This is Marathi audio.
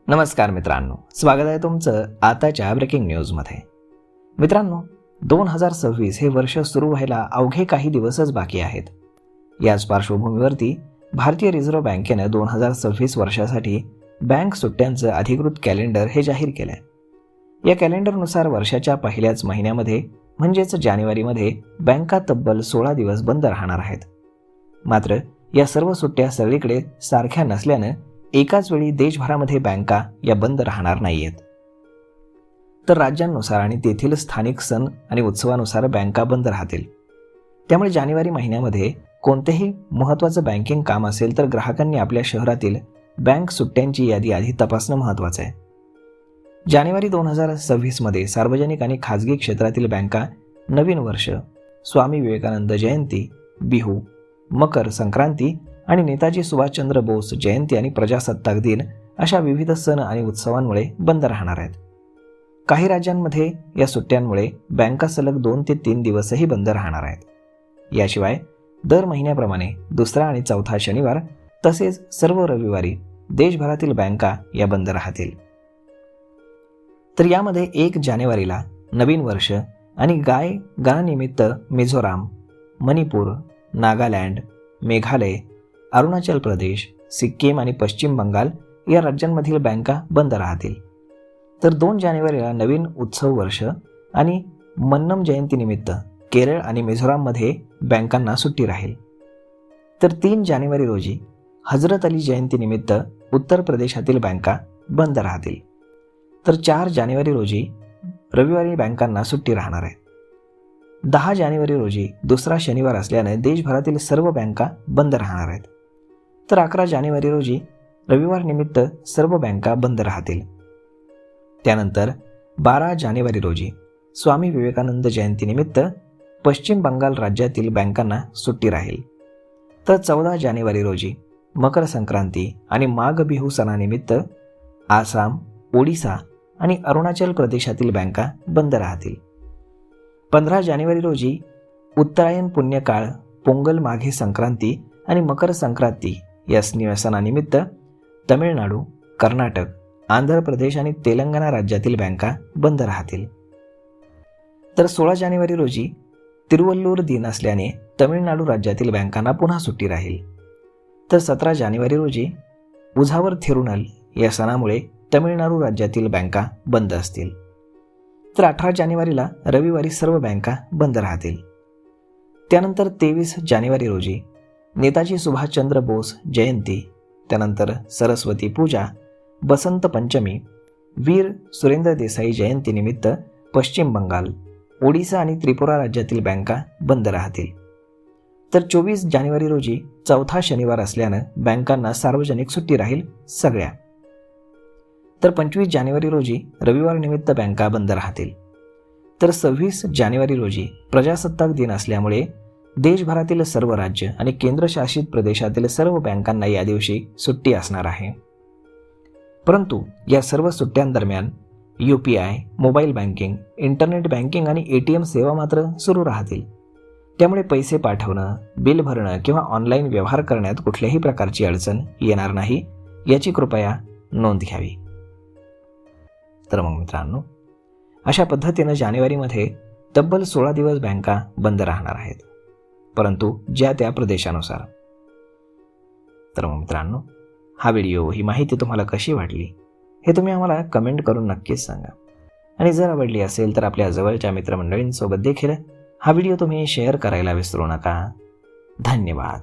नमस्कार मित्रांनो, स्वागत आहे तुमचं आताच्या ब्रेकिंग न्यूजमध्ये. मित्रांनो, 2026 हे वर्ष सुरू व्हायला अवघे काही दिवसच बाकी आहेत. याच पार्श्वभूमीवरती भारतीय रिझर्व्ह बँकेनं 2026 वर्षासाठी बँक सुट्ट्यांचं अधिकृत कॅलेंडर हे जाहीर केलंय. या कॅलेंडरनुसार वर्षाच्या पहिल्याच महिन्यामध्ये म्हणजेच जानेवारीमध्ये बँका तब्बल 16 दिवस बंद राहणार आहेत. मात्र या सर्व सुट्ट्या सगळीकडे सारख्या नसल्यानं एकाच वेळी देशभरामध्ये बँका या बंद राहणार नाहीयेत. तर राज्यांनुसार आणि तेथील स्थानिक सण आणि उत्सवानुसार बँका बंद राहतील. त्यामुळे जानेवारी महिन्यामध्ये कोणतेही महत्त्वाचं बँकिंग काम असेल तर ग्राहकांनी आपल्या शहरातील बँक सुट्ट्यांची यादी आधी तपासणं महत्त्वाचं आहे. जानेवारी 2026 मध्ये सार्वजनिक आणि खाजगी क्षेत्रातील बँका नवीन वर्ष, स्वामी विवेकानंद जयंती, बिहू, मकर संक्रांती आणि नेताजी सुभाषचंद्र बोस जयंती आणि प्रजासत्ताक दिन अशा विविध सण आणि उत्सवांमुळे बंद राहणार आहेत. काही राज्यांमध्ये या सुट्ट्यांमुळे बँका सलग 2 ते 3 दिवसही बंद राहणार आहेत. याशिवाय दर महिन्याप्रमाणे दुसरा आणि चौथा शनिवार तसेच सर्व रविवारी देशभरातील बँका या बंद राहतील. तर यामध्ये 1 जानेवारीला नवीन वर्ष आणि गाय गणानिमित्त मिझोराम, मणिपूर, नागालँड, मेघालय, अरुणाचल प्रदेश, सिक्कीम आणि पश्चिम बंगाल या राज्यांमधील बँका बंद राहतील. तर 2 जानेवारीला नवीन उत्सव वर्ष आणि मन्नम जयंतीनिमित्त केरळ आणि मिझोराममध्ये बँकांना सुट्टी राहील. तर 3 जानेवारी रोजी हजरत अली जयंतीनिमित्त उत्तर प्रदेशातील बँका बंद राहतील. तर 4 जानेवारी रोजी रविवारी बँकांना सुट्टी राहणार आहे. 10 जानेवारी रोजी दुसरा शनिवार असल्याने देशभरातील सर्व बँका बंद राहणार आहेत. तर 11 जानेवारी रोजी रविवार निमित्त सर्व बँका बंद राहतील. त्यानंतर 12 जानेवारी रोजी स्वामी विवेकानंद जयंतीनिमित्त पश्चिम बंगाल राज्यातील बँकांना सुट्टी राहील. तर 14 जानेवारी रोजी मकर संक्रांती आणि माघ बिहू सणानिमित्त आसाम, ओडिसा आणि अरुणाचल प्रदेशातील बँका बंद राहतील. 15 जानेवारी रोजी उत्तरायण पुण्यकाळ, पोंगल माघे संक्रांती आणि मकर संक्रांती या सणानिमित्त तमिळनाडू, कर्नाटक, आंध्र प्रदेश आणि तेलंगणा राज्यातील बँका बंद राहतील. तर 16 जानेवारी रोजी तिरुवल्लूर दिन असल्याने तमिळनाडू राज्यातील बँकांना पुन्हा सुट्टी राहील. तर 17 जानेवारी रोजी उझावर थिरुनल या सणामुळे तमिळनाडू राज्यातील बँका बंद असतील. तर 18 जानेवारीला रविवारी सर्व बँका बंद राहतील. त्यानंतर 23 जानेवारी रोजी नेताजी सुभाषचंद्र बोस जयंती, त्यानंतर सरस्वती पूजा, बसंत पंचमी, वीर सुरेंद्र देसाई जयंतीनिमित्त पश्चिम बंगाल, ओडिसा आणि त्रिपुरा राज्यातील बँका बंद राहतील. तर 24 जानेवारी रोजी चौथा शनिवार असल्यानं बँकांना सार्वजनिक सुट्टी राहील सगळ्या. तर 25 जानेवारी रोजी रविवार निमित्त बँका बंद राहतील. तर 26 जानेवारी रोजी प्रजासत्ताक दिन असल्यामुळे देशभरातील सर्व राज्य आणि केंद्रशासित प्रदेशातील सर्व बँकांना या दिवशी सुट्टी असणार आहे. परंतु या सर्व सुट्ट्यांदरम्यान UPI, mobile banking, internet banking आणि ATM सेवा मात्र सुरू राहतील. त्यामुळे पैसे पाठवणं, बिल भरणं किंवा ऑनलाईन व्यवहार करण्यात कुठल्याही प्रकारची अडचण येणार नाही याची कृपया नोंद घ्यावी. तर मग मित्रांनो, अशा पद्धतीनं जानेवारीमध्ये तब्बल 16 दिवस बँका बंद राहणार आहेत, परंतु ज्या त्या प्रदेशानुसार. तर मग मित्रांनो, हा व्हिडिओ, ही माहिती तुम्हाला कशी वाटली हे तुम्ही आम्हाला कमेंट करून नक्कीच सांगा. आणि जर आवडली असेल तर आपल्या जवळच्या मित्रमंडळींसोबत देखील हा व्हिडिओ तुम्ही शेअर करायला विसरू नका. धन्यवाद.